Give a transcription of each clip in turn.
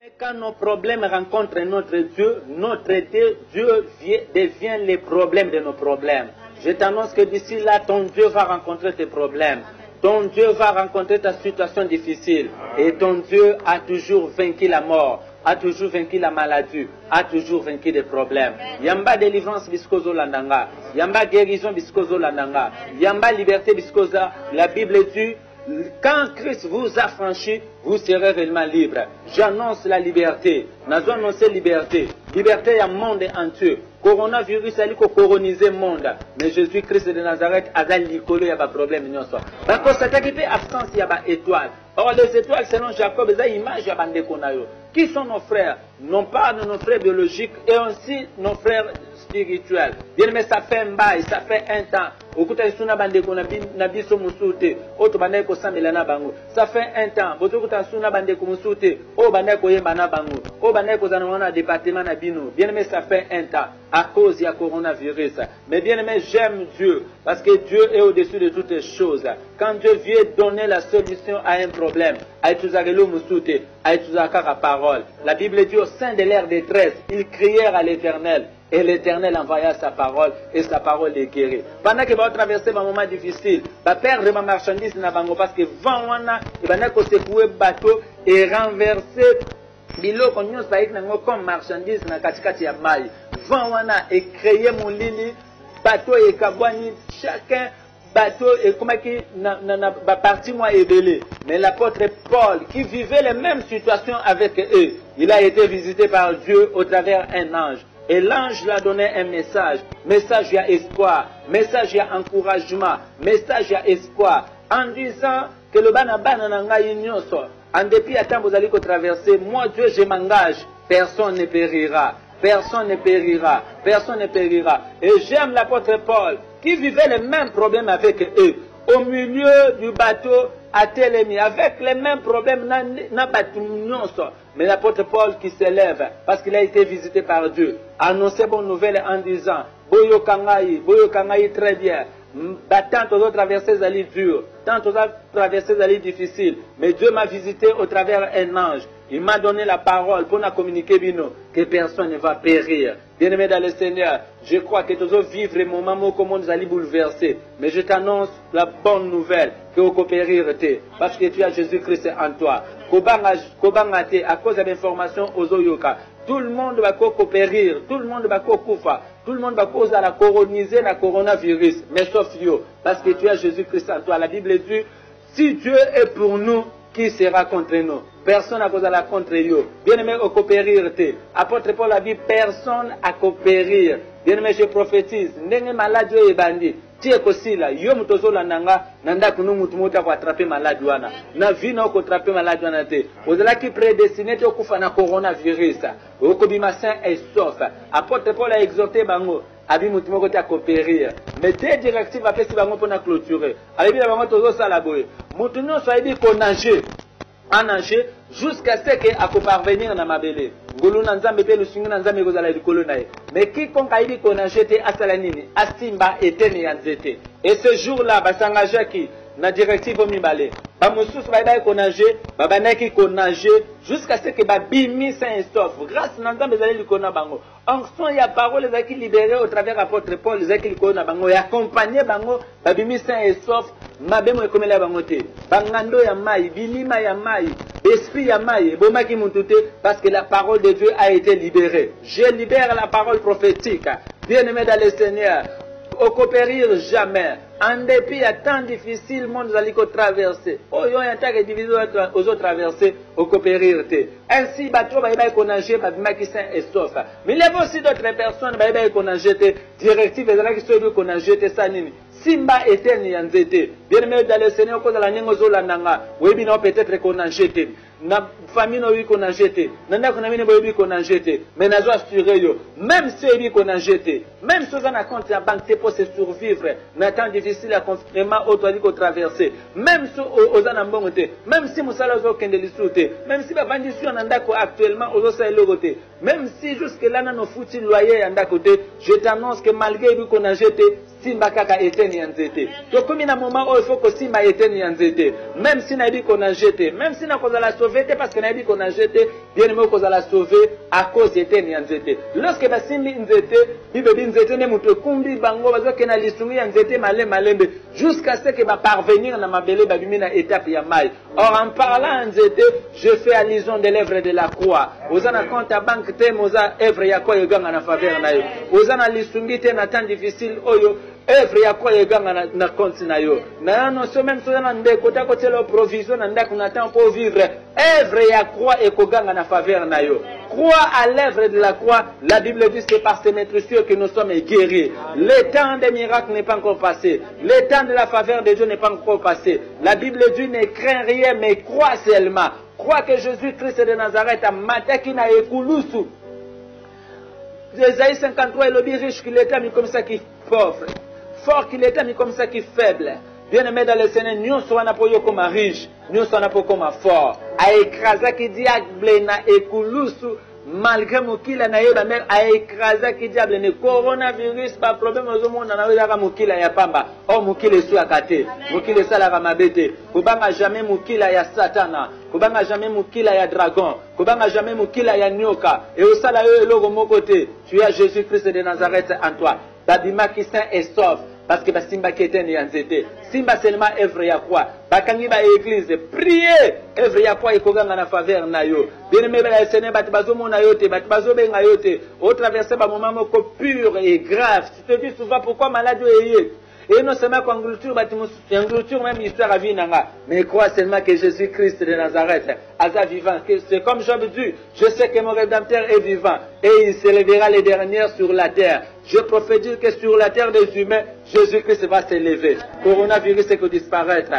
Et quand nos problèmes rencontrent notre Dieu devient les problèmes de nos problèmes. Je t'annonce que d'ici là, ton Dieu va rencontrer tes problèmes. Ton Dieu va rencontrer ta situation difficile. Et ton Dieu a toujours vaincu la mort, a toujours vaincu la maladie, a toujours vaincu des problèmes. Yamba délivrance biskozo landanga, yamba guérison biskozo landanga, yamba liberté biskoza. La Bible dit, quand Christ vous a franchi, vous serez réellement libre. J'annonce la liberté. Nous annonçons liberté. Liberté à monde entier. Coronavirus a coronisé le monde. Mais Jésus-Christ de Nazareth a dit qu'il y a des problèmes. Parce que cette absence, il y a des étoiles. Or, les étoiles, selon Jacob, il y a une image de qui sont nos frères? Non pas nos frères biologiques et aussi nos frères spirituels. Bien, mais ça fait un bail, ça fait un temps. Ça fait un temps. Bien aimé, ça fait un temps à cause du coronavirus. Mais bien aimé, j'aime Dieu parce que Dieu est au-dessus de toutes les choses. Quand Dieu vient donner la solution à un problème, la Bible dit au sein de leur détresse, ils crièrent à l'Éternel. Et l'Éternel envoya sa parole et sa parole les guérit. Pendant que va traverser un moment difficile, va perdre ma marchandise parce que vent wana, il va secouer bateau et renverser biloko nyonso nango comme marchandise na katikati ya mai. Vent wana et créer mon lili, bateau et kabwani, chacun bateau et comment qui na partie moi ébélé. Mais l'apôtre Paul qui vivait les mêmes situations avec eux, il a été visité par Dieu au travers un ange. Et l'ange lui a donné un message. Message à espoir. Message à encouragement. Message à espoir. En disant que le banabana nanga inyoso. En dépit à temps vous allez traverser. Moi Dieu je m'engage. Personne ne périra. Personne ne périra. Personne ne périra. Et j'aime l'apôtre Paul qui vivait les mêmes problèmes avec eux. Au milieu du bateau à Télémie, avec les mêmes problèmes, mais l'apôtre Paul qui s'élève, parce qu'il a été visité par Dieu, annonçait bonne nouvelle en disant, Boyo Kangaï très bien, tant aux autres traversées d'allées dures, tant aux autres traversées d'allées difficiles, mais Dieu m'a visité au travers un ange. Il m'a donné la parole pour nous communiquer que personne ne va périr. Bien-aimé dans le Seigneur, je crois que tu vas vivre les moments où nous allons bouleverser. Mais je t'annonce la bonne nouvelle que vous périr parce que tu as Jésus-Christ en toi. À cause de l'information aux Oyoka, tout le monde va périr, tout le monde va koufa, tout le monde va cause à la coloniser le coronavirus. Mais sauf yo, parce que tu as Jésus-Christ en toi. La Bible dit, si Dieu est pour nous, qui sera contre nous? Personne n'a cause à la contre eux. Bien-aimé, au coopérir. Apôtre Paul a dit, personne à coopérir. Bien-aimé, je prophétise. N'est malade et bandit. Tie kosila, yo mutozo la nanga, nanda kunu mutumuta kwa attraper malade wana. Na vina ko attraper malade wana te. Ozala ki prédestiné te okufa na coronavirus. Okobima sain et sauf. Apôtre Paul a exhorté bango. Abi mutumo ko ta coopérir. Mais des directives a fait si bango pour na clôturer. Abi la bango tozo sala boye. Mutuno so dit qu'on nager. En nager jusqu'à ce que à parvenir na mabele. Ngulu na nzambe pe lusingi na nzambe kozala likolo na ye. Mais quiconque a dit qu'on a jeté asala nini, asimba etene ya nzete. Et ce jour-là basanga qui na directive au mibale. Ba mususu ba qu'on a jeté, ba banaki qu'on a jeté jusqu'à ce que ba bimi saint et sauf. Grâce na nzambe zali likona bango. En son ya parole zaki libéré au travers apôtre Paul zaki likona bango et accompagner bango ba bimi saint et sauf. Mabemo ekomela bango te. Bangando ya mai, bilima ya mai. Esprit Yamaï, Bomaki Muntute, parce que la parole de Dieu a été libérée. Je libère la parole prophétique. Bien-aimé dans le Seigneur, au coopérir jamais. En dépit à temps difficile, le monde va traverser. Oh, il y a un tas de divisions aux autres traversées, au coopérir. Ainsi, bateau va y qu'on a jeté, qui saint et sauf. Mais il y a aussi d'autres personnes qu'on a jeté, directives, qu'on a jeté ça. Simba était nianzete. Bien-aimé dans le Seigneur, quand la nyengozo la nanga, oui, peut-être qu'on a jeté. Na famille no oui qu'on a jeté. Nana qu'on a mis oui qu'on a jeté. Mais n'a pas assuré yo. Même ceux qu'on a jeté. Même ceux qui ont compte la banque c'est pour se survivre. N'a temps difficile à confirmer au toit qu'on traverser. Même ceux aux anambongote. Même si musala zo kende lisute. Même si bandi sur andako actuellement aux osa logote. Même si jusque là na no fouti loyer andako te. Je t'annonce que malgré lui qu'on a jeté, simba kaka eteni ya nzete. Tokomi na moment où il faut que simba eteni ya nzete. Même si na yebi qu'on a jeté, même si na koza la sauver parce que na yebi qu'on a jeté, bien aimé koza la sauver à cause eteni ya nzete. Lorsque ba simbi nzete, bibe bi nzete ne muto kumbi bango bazo ke na lisungi ya nzete malembe jusqu'à ce que ba parvenir na mabele ba bimi na étape ya mai. Or en parlant nzete, je fais allusion de l'œuvre de la croix. Ozana compte à banque te moza œuvre ya kwa yoganga na faveur na yo. Ozana lisungi te na temps difficile oyo œuvre ya kwa yoganga na compte na yo. Na non so même so na ndeko ta ko telo provision na ndako na temps pour vivre. Œuvre ya croix et koganga na faveur na yo. Crois à l'œuvre de la croix. La Bible dit que par ces maîtresses que nous sommes guéris. Le temps des miracles n'est pas encore passé. Le temps de la faveur de Dieu n'est pas encore passé. La Bible dit ne crains rien mais crois seulement. Crois que Jésus-Christ de Nazareth a mataki na ekulusu. Ésaïe 53 il dit riche qu'il était mais comme ça qui pauvre. Fort qu'il était mais comme ça qui faible. Bien-aimé dans le Seigneur, nous sommes comme riche, nous sommes comme fort. A écraser qui diable na ekulusu malgré mokila na yo la mère a écraser qui diable ne coronavirus pas problème au monde na yo mokila ya pamba. Oh mokila su akate, mokila sala ramabete. Kubanga jamais mokila ya satana, kubanga jamais mokila ya dragon, kubanga jamais mokila ya nyoka. Et au sala yo elogo mokote, tu as Jésus-Christ de Nazareth en toi. Babima qui saint et sauve. Parce que Simba qui était nzete. Simba seulement œuvre ya quoi? Bakangi ba église, priez, œuvre ya quoi ekoganga na faveur na yo. Bien-aimé ba Seigneur bat bazo mona yote, bat bazo benga yote. Au traverser ba moment moko pur et grave. Tu te dis souvent pourquoi malade est. Et non seulement qu'englouture, même histoire à vie nanga. Mais crois seulement que Jésus-Christ de Nazareth, Asa vivant, c'est comme Job dit, je sais que mon Rédempteur est vivant, et il s'élèvera les derniers sur la terre. Je prophétise que sur la terre des humains, Jésus-Christ va s'élever. Coronavirus c'est que disparaître.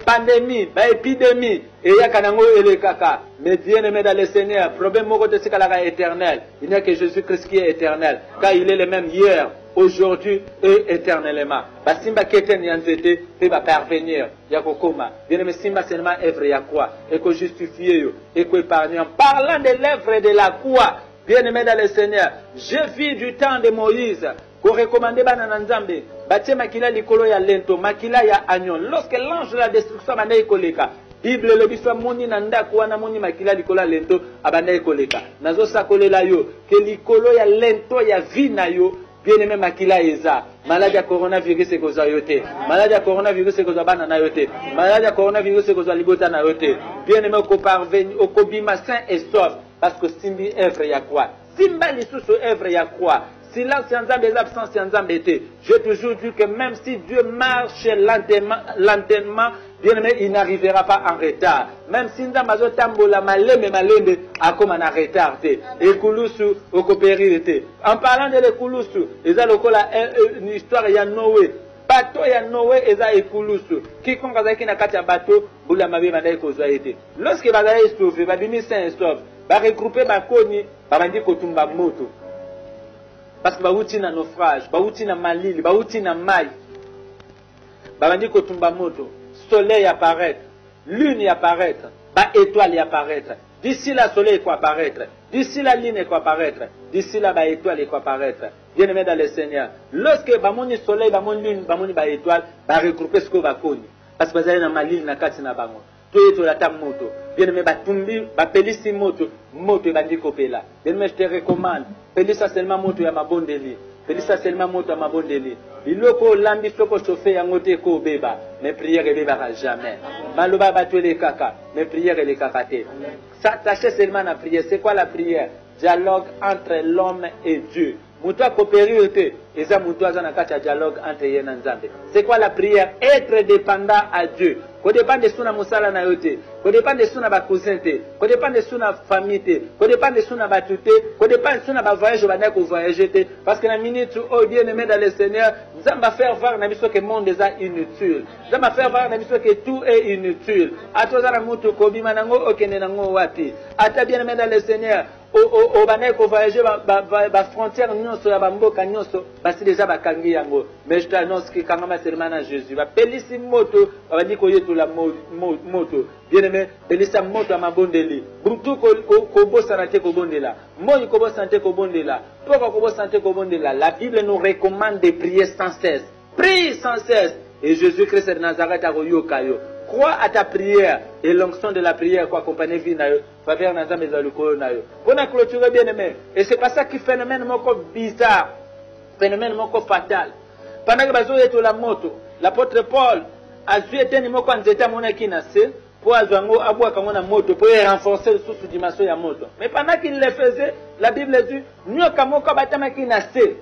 Pandémie, épidémie, et il y a kanango et le kaka. Mais bien aimé dans le Seigneur, problème moko de ce qu'il a éternel. Il n'y a que Jésus-Christ qui est éternel, car il est le même hier, aujourd'hui et éternellement. Simba keten yanzete, il va parvenir. Yakokoma. Bien aimé, Simba seulement œuvre ya quoi? Et que justifier yo, et que épargner. En parlant de l'œuvre de la croix, bien aimé dans le Seigneur, je vis du temps de Moïse. Qu'on recommandait banana nzambe, batie makila likolo ya lento, makila ya agnon. Lorsque l'ange de la destruction m'a koleka, Bible le biswa moni na ndako wana moni makila likolo ya lento abanda koleka. Nazo sakolela yo ke likolo ya lento ya vie na yo. Bien aimé makila eza. Maladie à coronavirus et koza yote. Maladie à coronavirus et koza banana yote. Maladie à coronavirus et koza libota na yote. Bien aimé ko parvenir au kobima saint et sauf parce que simbi œuvre ya quoi? Simba lisusu œuvre ya quoi? Silence en des absences en embêtés. J'ai toujours dit que même si Dieu marche lentement, bien aimé, il n'arrivera pas en retard. Même si Ndamazo tambola malembe a comme en retard. Et Kulusu au copérité. En parlant de Kulusu, ils ont une histoire ya Noé. Bateau ya Noé eza ekulusu. Quiconque a qui na kati ya bateau, bula mabe bandai kozwa été. Lorsque bazali sauvé, babimi saint sauve, ba regrouper ba koni, ba bandi kotumba moto. Parce que bauti na naufrage, bauti na malili, bauti na mai. Babandi kotumba moto, soleil apparaître, lune apparaître, ba étoile apparaître. D'ici là soleil quoi apparaître, d'ici là lune quoi apparaître, d'ici là ba étoile quoi apparaître. Bien aimé dans le Seigneur. Lorsque bamoni soleil, bamoni lune, bamoni ba étoile, ba regrouper ce que ba koni. Parce que bazali na malili na kati na bango. Tout est la moto. Bien aimé, batumbi, pelisi moto, moto bandi kopela. Bien aimé, je te recommande. Pelisa seulement moto ya mabondeli. Pelisa seulement moto ya mabondeli. Iloko lambi soko chauffé yangote ko beba. Mes prières beba jamais. Maloba batue les kaka. Mes prières les kakate. S'attacher seulement à la prière. C'est quoi la prière? Dialogue entre l'homme et Dieu. Moutoua coopérité, et ça moutoua zanakata dialogue entre yen et Nzambe. C'est quoi la prière? Être dépendant à Dieu. Qu'on dépend de suna musala na yote, qu'on dépend de suna ba cousin te, qu'on dépend de suna famille te, qu'on dépend de suna ba tuté, qu'on dépend de suna ba voyage au bana ko voyager te, parce que la minute oh bien aimé dans le Seigneur, Nzamba faire voir na biso que monde est inutile. Nzamba faire voir na biso que tout est inutile. Atoza na mutu ko bima nango okende nango wapi. Ata bien aimé dans le Seigneur, au banaye ko voyager ba frontière nyonso ya bamboka nyonso basi déjà bakangi yango. Mais je t'annonce que kangama seulement na Jésus ba pelisi moto ba di ko yetola moto bien aimé pelisa moto ya mabondeli brutu ko bosana te ko bondela moi ko bosana te ko bondela pourquoi ko bosana te ko bondela. La Bible nous recommande de prier sans cesse. Prie sans cesse et Jésus-Christ de Nazareth a yoka yo. Crois à ta prière et l'onction de la prière pour accompagner vie na yo. Va faire na zambe za lukolo na yo. Pour clôturer bien aimé. Et c'est pas ça qui phénomène moko bizarre, phénomène moko fatal. Pendant que bazo yeto la moto, l'apôtre Paul a vu eteni moko nzeta mona kinase pour azwango abwa kangona moto pour renforcer sous dimension ya moto. Mais pendant qu'il le faisait, la Bible dit nyoka moko batama kinase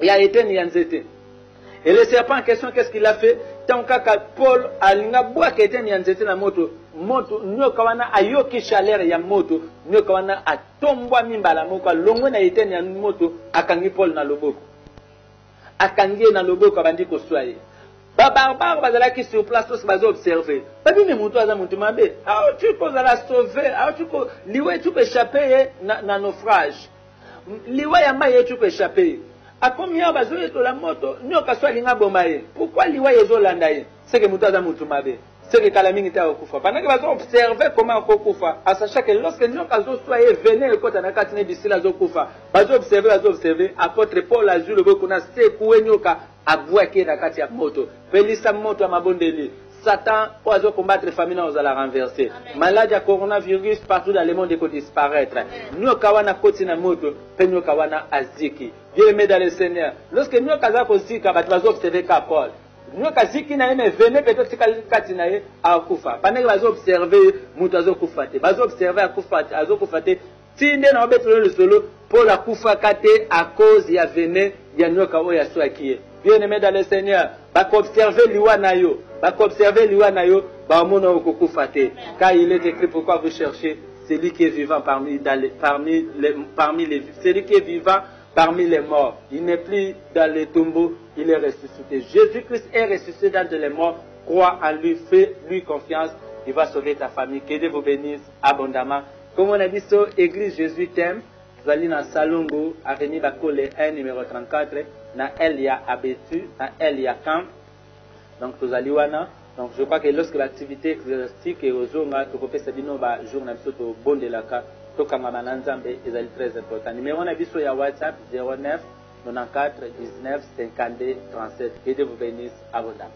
ya eteni ya nzete. Et le serpent en question, qu'est-ce qu'il a fait? Tant que Paul a l'ingaboué qui était nyanzete la moto, nyoka wana ayoki chaleur ya moto, nyoka wana atombwa mimba la moko, longo na été nyan moto, akangi Paul na loboko. Akangi na loboko abandi ko soye. Ba barbare bazala qui sur place tous bazo observer. Ba bi mutu aza mutu mabe. Ah tu peux la sauver, ah tu peux liwe tu peux échapper na naufrage. Liwe ya maye tu peux échapper. A combien bazo yeto la moto nyoka swa linga bombaye. Pourquoi liwa yezo landaye? C'est que mutu aza mutu mabe. C'est que kalamingi ta okufa. Pendant que bazo observer comment okufa, à sachant que lorsque nyoka zo swa venir kota na katine d'ici la zo kufa. Bazo observer apôtre Paul a vu le boko na sekou nyoka abwa ki na kati ya moto. Pelisa moto amabondeli. Satan oiseau combattre les familles nous allons renverser. Maladie à coronavirus partout dans le monde peut disparaître. Nous kawana koti na moto, pe nous kawana aziki. Dieu aimé dans le Seigneur. Lorsque nous kaza ko zika bat bazo observer ka Paul. Nous kaziki na eme venez peut-être kati na ye akufa. Pendant bazo observer mutu azo kufate. Bazo observer akufate, azo kufate. Tinde na obeto le solo pour la kufa kate à cause ya venez ya nyoka oya swaki. Bien aimé dans le Seigneur, ba observer liwa na yo. Observer l'Iwanayo, car il est écrit pourquoi vous cherchez celui qui est vivant parmi les celui qui est vivant parmi les morts. Il n'est plus dans les tombeaux, il est ressuscité. Jésus-Christ est ressuscité dans les morts. Crois en lui, fais lui confiance, il va sauver ta famille. Que Dieu vous bénisse abondamment. Comme on a dit sur Église Jésus t'aime, vous allez dans Salongo, avenue Bakole 1, numéro 34, dans Elia Abetu, dans Elia Camp. Donc, donc, je crois que lorsque l'activité ecclésiastique est aux jours, tu peux faire des journalistes au bon de la carte, tout comme est très important. Numéro on a vu sur WhatsApp 09 94 19 52 37. Que Dieu vous bénisse abondamment.